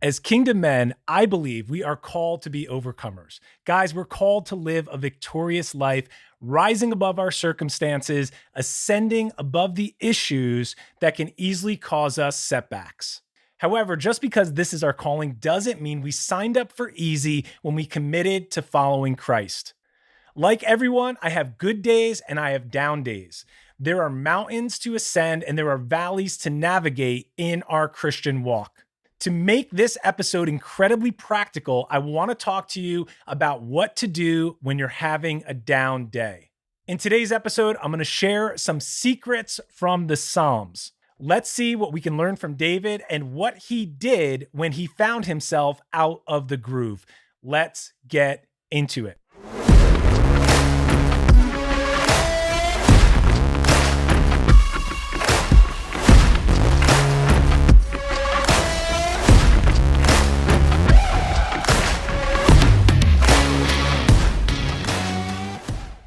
As kingdom men, I believe we are called to be overcomers. Guys, we're called to live a victorious life, rising above our circumstances, ascending above the issues that can easily cause us setbacks. However, just because this is our calling doesn't mean we signed up for easy when we committed to following Christ. Like everyone, I have good days and I have down days. There are mountains to ascend and there are valleys to navigate in our Christian walk. To make this episode incredibly practical, I want to talk to you about what to do when you're having a down day. In today's episode, I'm going to share some secrets from the Psalms. Let's see what we can learn from David and what he did when he found himself out of the groove. Let's get into it.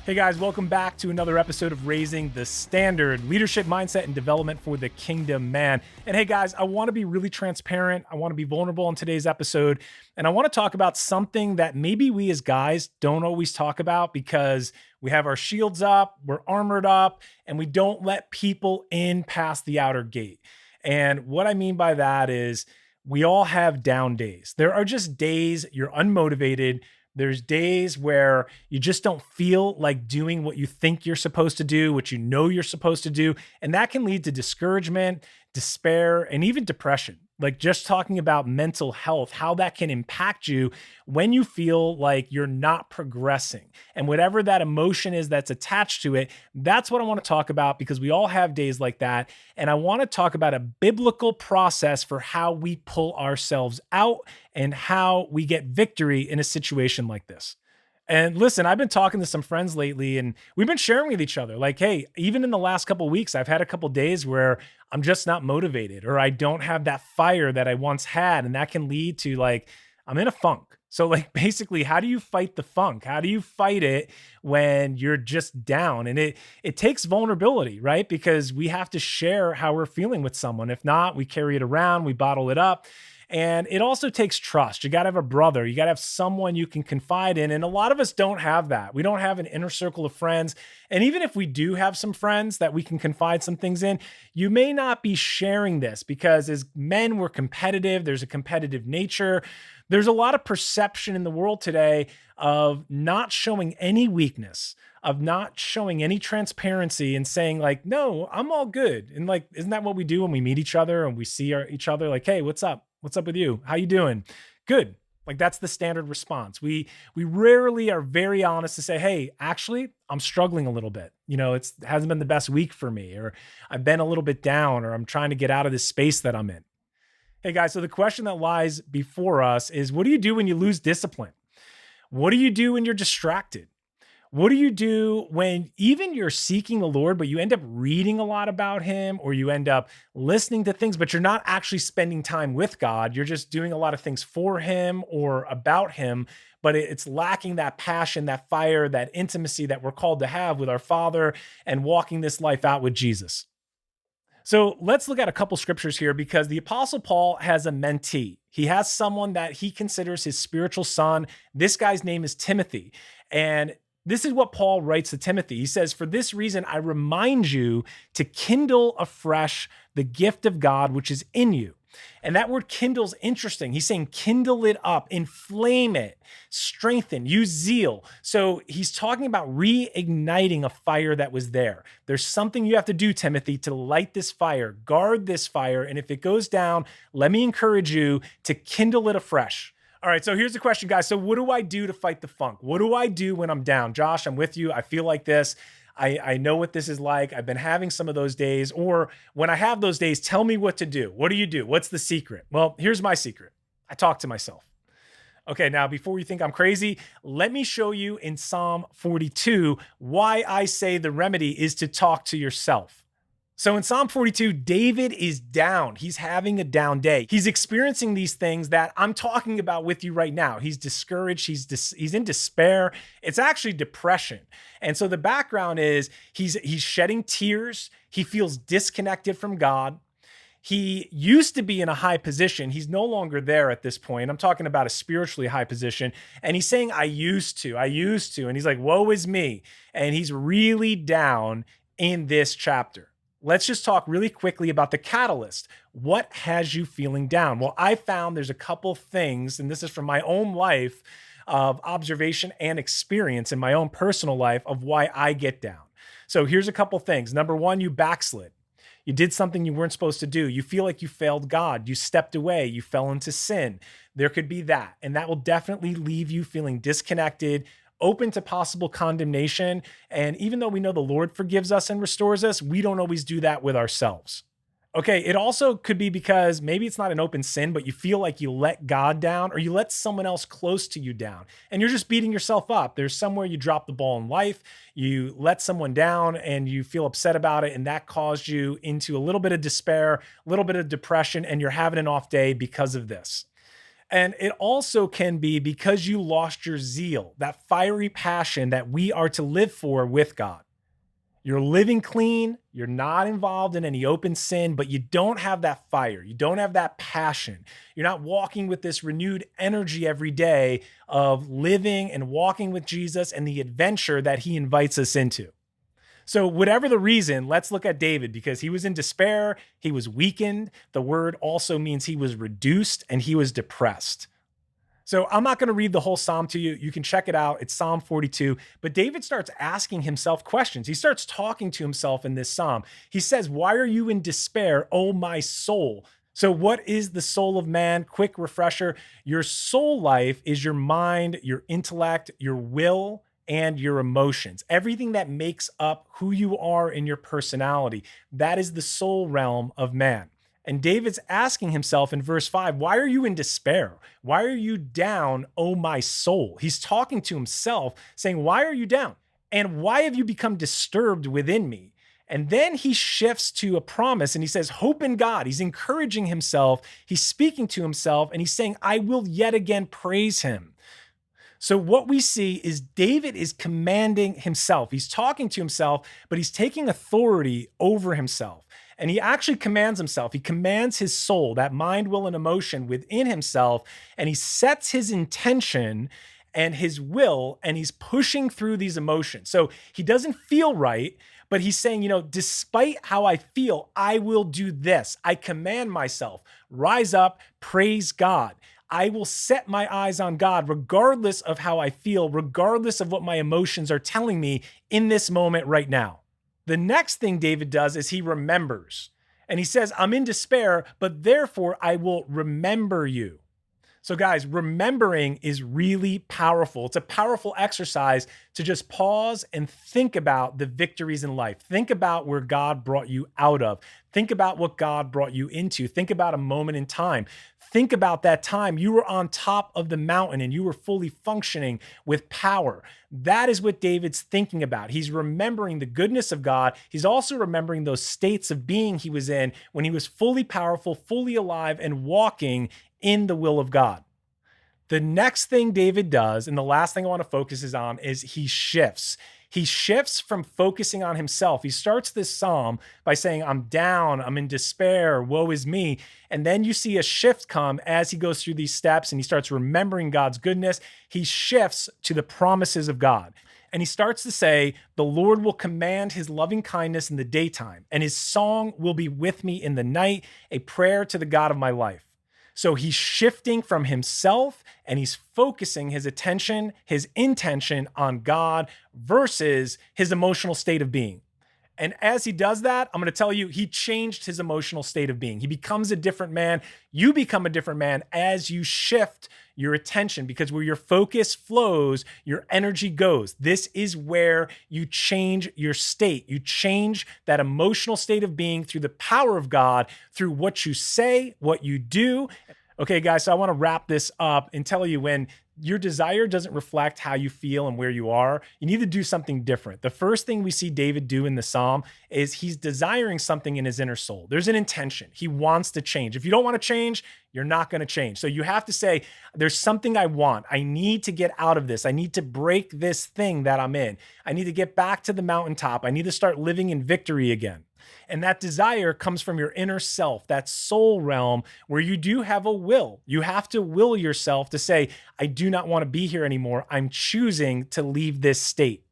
Hey guys, welcome back to another episode of Raising the Standard, leadership mindset and development for the kingdom man. And hey guys, I want to be really transparent. I want to be vulnerable in today's episode. And I want to talk about something that maybe we as guys don't always talk about because we have our shields up, we're armored up, and we don't let people in past the outer gate. And what I mean by that is we all have down days. There are just days you're unmotivated. There's days where you just don't feel like doing what you think you're supposed to do, what you know you're supposed to do. And that can lead to discouragement, despair, and even depression. Like just talking about mental health, how that can impact you when you feel like you're not progressing. And whatever that emotion is that's attached to it, that's what I want to talk about because we all have days like that. And I want to talk about a biblical process for how we pull ourselves out and how we get victory in a situation like this. And listen, I've been talking to some friends lately and we've been sharing with each other like, hey, even in the last couple of weeks, I've had a couple of days where I'm just not motivated or I don't have that fire that I once had. And that can lead to like, I'm in a funk. So like basically, how do you fight the funk? How do you fight it when you're just down? And it takes vulnerability, right? Because we have to share how we're feeling with someone. If not, we carry it around, we bottle it up. And it also takes trust. You got to have a brother. You got to have someone you can confide in. And a lot of us don't have that. We don't have an inner circle of friends. And even if we do have some friends that we can confide some things in, you may not be sharing this because as men, we're competitive. There's a competitive nature. There's a lot of perception in the world today of not showing any weakness, of not showing any transparency and saying like, no, I'm all good. And like, isn't that what we do when we meet each other and we see each other like, hey, what's up? What's up with you? How you doing? Good. Like that's the standard response. We rarely are very honest to say, hey, actually, I'm struggling a little bit. You know, it hasn't been the best week for me, or I've been a little bit down, or I'm trying to get out of this space that I'm in. Hey guys, so the question that lies before us is what do you do when you lose discipline? What do you do when you're distracted? What do you do when even you're seeking the Lord, but you end up reading a lot about him or you end up listening to things, but you're not actually spending time with God. You're just doing a lot of things for him or about him, but it's lacking that passion, that fire, that intimacy that we're called to have with our Father and walking this life out with Jesus. So let's look at a couple scriptures here because the Apostle Paul has a mentee. He has someone that he considers his spiritual son. This guy's name is Timothy. And this is what Paul writes to Timothy. He says, for this reason, I remind you to kindle afresh the gift of God, which is in you. And that word kindle is interesting. He's saying kindle it up, inflame it, strengthen, use zeal. So he's talking about reigniting a fire that was there. There's something you have to do, Timothy, to light this fire, guard this fire. And if it goes down, let me encourage you to kindle it afresh. All right, so here's the question, guys. So what do I do to fight the funk? What do I do when I'm down? Josh, I'm with you. I feel like this. I know what this is like. I've been having some of those days. Or when I have those days, tell me what to do. What do you do? What's the secret? Well, here's my secret. I talk to myself. Okay, now before you think I'm crazy, let me show you in Psalm 42 why I say the remedy is to talk to yourself. So in Psalm 42, David is down. He's having a down day. He's experiencing these things that I'm talking about with you right now. He's discouraged. He's in despair. It's actually depression. And so the background is he's shedding tears. He feels disconnected from God. He used to be in a high position. He's no longer there at this point. I'm talking about a spiritually high position. And he's saying, I used to. And he's like, woe is me. And he's really down in this chapter. Let's just talk really quickly about the catalyst. What has you feeling down? Well, I found there's a couple things, and this is from my own life of observation and experience in my own personal life of why I get down. So here's a couple things. Number one, you backslid. You did something you weren't supposed to do. You feel like you failed God. You stepped away. You fell into sin. There could be that. And that will definitely leave you feeling disconnected, open to possible condemnation. And even though we know the Lord forgives us and restores us, we don't always do that with ourselves. Okay, it also could be because maybe it's not an open sin, but you feel like you let God down or you let someone else close to you down and you're just beating yourself up. There's somewhere you dropped the ball in life, you let someone down and you feel upset about it, and that caused you into a little bit of despair, a little bit of depression, and you're having an off day because of this. And it also can be because you lost your zeal, that fiery passion that we are to live for with God. You're living clean. You're not involved in any open sin, but you don't have that fire. You don't have that passion. You're not walking with this renewed energy every day of living and walking with Jesus and the adventure that he invites us into. So whatever the reason, let's look at David because he was in despair. He was weakened. The word also means he was reduced and he was depressed. So I'm not going to read the whole Psalm to you. You can check it out. It's Psalm 42. But David starts asking himself questions. He starts talking to himself in this Psalm. He says, why are you in despair, O my soul? So what is the soul of man? Quick refresher. Your soul life is your mind, your intellect, your will, and your emotions. Everything that makes up who you are in your personality. That is the soul realm of man. And David's asking himself in verse 5, why are you in despair? Why are you down, oh my soul? He's talking to himself saying, why are you down? And why have you become disturbed within me? And then he shifts to a promise and he says, hope in God. He's encouraging himself. He's speaking to himself and he's saying, I will yet again praise him. So what we see is David is commanding himself. He's talking to himself, but he's taking authority over himself. And he actually commands himself. He commands his soul, that mind, will, and emotion within himself. And he sets his intention and his will, and he's pushing through these emotions. So he doesn't feel right, but he's saying, despite how I feel, I will do this. I command myself, rise up, praise God. I will set my eyes on God regardless of how I feel, regardless of what my emotions are telling me in this moment right now. The next thing David does is he remembers. And he says, I'm in despair, but therefore I will remember you. So guys, remembering is really powerful. It's a powerful exercise to just pause and think about the victories in life. Think about where God brought you out of. Think about what God brought you into. Think about a moment in time. Think about that time you were on top of the mountain and you were fully functioning with power. That is what David's thinking about. He's remembering the goodness of God. He's also remembering those states of being he was in when he was fully powerful, fully alive, and walking in the will of God. The next thing David does, and the last thing I want to focus is on, is he shifts. He shifts from focusing on himself. He starts this psalm by saying, I'm down, I'm in despair, woe is me. And then you see a shift come as he goes through these steps and he starts remembering God's goodness. He shifts to the promises of God. And he starts to say, the Lord will command his loving kindness in the daytime, and his song will be with me in the night, a prayer to the God of my life. So he's shifting from himself and he's focusing his attention, his intention on God versus his emotional state of being. And as he does that, I'm going to tell you, he changed his emotional state of being. He becomes a different man. You become a different man as you shift your attention, because where your focus flows, your energy goes. This is where you change your state. You change that emotional state of being through the power of God, through what you say, what you do. Okay, guys, so I want to wrap this up and tell you, when your desire doesn't reflect how you feel and where you are, you need to do something different. The first thing we see David do in the Psalm is he's desiring something in his inner soul. There's an intention. He wants to change. If you don't want to change, you're not going to change. So you have to say, there's something I want. I need to get out of this. I need to break this thing that I'm in. I need to get back to the mountaintop. I need to start living in victory again. And that desire comes from your inner self, that soul realm where you do have a will. You have to will yourself to say, I do not want to be here anymore. I'm choosing to leave this state.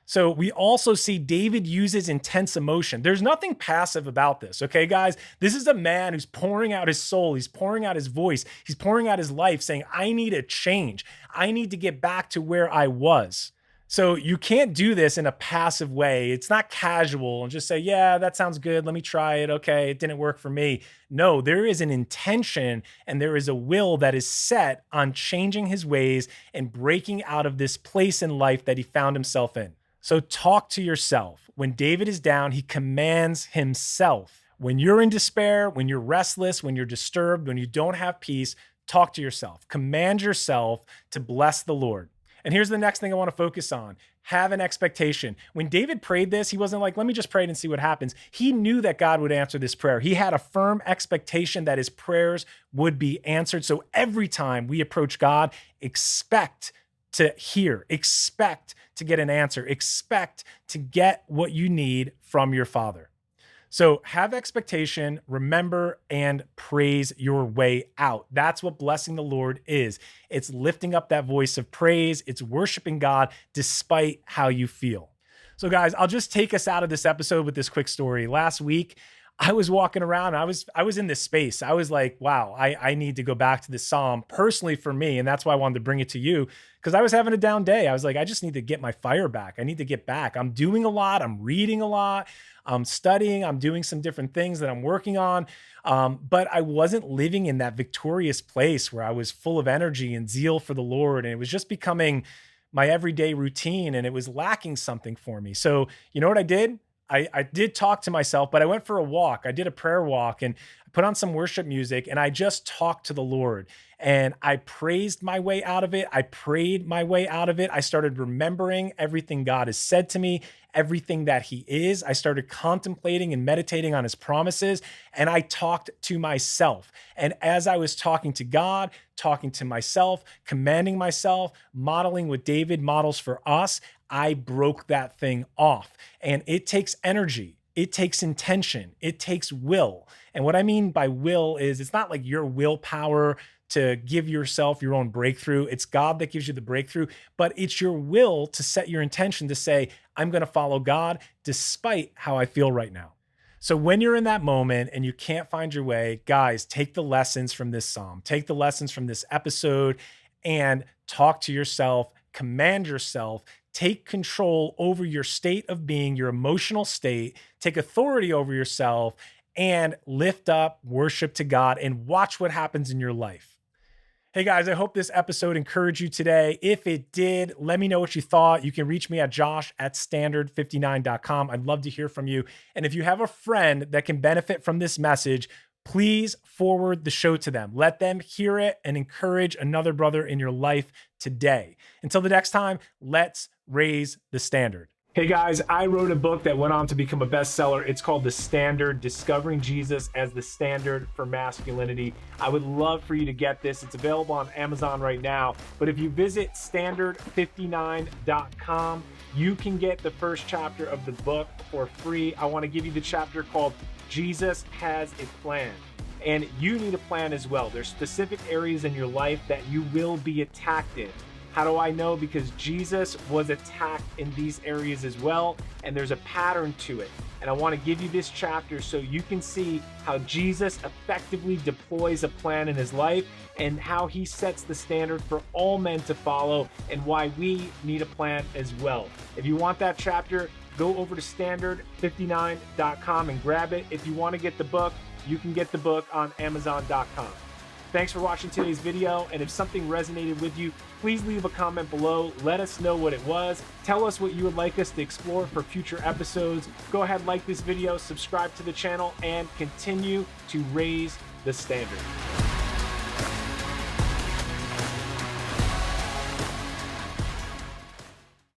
So we also see David uses intense emotion. There's nothing passive about this, okay, guys? This is a man who's pouring out his soul. He's pouring out his voice. He's pouring out his life saying, I need a change. I need to get back to where I was. So you can't do this in a passive way. It's not casual and just say, yeah, that sounds good. Let me try it. Okay, it didn't work for me. No, there is an intention and there is a will that is set on changing his ways and breaking out of this place in life that he found himself in. So talk to yourself. When David is down, he commands himself. When you're in despair, when you're restless, when you're disturbed, when you don't have peace, talk to yourself. Command yourself to bless the Lord. And here's the next thing I want to focus on. Have an expectation. When David prayed this, he wasn't like, let me just pray it and see what happens. He knew that God would answer this prayer. He had a firm expectation that his prayers would be answered. So every time we approach God, expect to hear, expect to get an answer, expect to get what you need from your Father. So have expectation, remember, and praise your way out. That's what blessing the Lord is. It's lifting up that voice of praise. It's worshiping God despite how you feel. So guys, I'll just take us out of this episode with this quick story. Last week, I was walking around. I was in this space. I was like, wow, I need to go back to this Psalm personally for me. And that's why I wanted to bring it to you, because I was having a down day. I was like, I just need to get my fire back. I need to get back. I'm doing a lot. I'm reading a lot. I'm studying. I'm doing some different things that I'm working on. But I wasn't living in that victorious place where I was full of energy and zeal for the Lord. And it was just becoming my everyday routine, and it was lacking something for me. So you know what I did? I did talk to myself, but I went for a walk. I did a prayer walk and I put on some worship music and I just talked to the Lord and I praised my way out of it. I prayed my way out of it. I started remembering everything God has said to me, everything that he is. I started contemplating and meditating on his promises, and I talked to myself. And as I was talking to God, talking to myself, commanding myself, modeling what David models for us, I broke that thing off. And it takes energy. It takes intention. It takes will. And what I mean by will is it's not like your willpower to give yourself your own breakthrough. It's God that gives you the breakthrough, but it's your will to set your intention to say, I'm going to follow God despite how I feel right now. So when you're in that moment and you can't find your way, guys, take the lessons from this Psalm, take the lessons from this episode and talk to yourself, command yourself, take control over your state of being, your emotional state, take authority over yourself, and lift up worship to God and watch what happens in your life. Hey guys, I hope this episode encouraged you today. If it did, let me know what you thought. You can reach me at josh@standard59.com. I'd love to hear from you. And if you have a friend that can benefit from this message, please forward the show to them. Let them hear it and encourage another brother in your life today. Until the next time, let's raise the standard. Hey guys, I wrote a book that went on to become a bestseller. It's called The Standard, Discovering Jesus as the Standard for Masculinity. I would love for you to get this. It's available on Amazon right now. But if you visit standard59.com, you can get the first chapter of the book for free. I want to give you the chapter called Jesus Has a Plan. And you need a plan as well. There's specific areas in your life that you will be attacked in. How do I know? Because Jesus was attacked in these areas as well, and there's a pattern to it. And I want to give you this chapter so you can see how Jesus effectively deploys a plan in his life and how he sets the standard for all men to follow and why we need a plan as well. If you want that chapter, go over to standard59.com and grab it. If you want to get the book, you can get the book on Amazon.com. Thanks for watching today's video, and if something resonated with you, please leave a comment below. Let us know what it was. Tell us what you would like us to explore for future episodes. Go ahead, like this video, subscribe to the channel, and continue to raise the standard.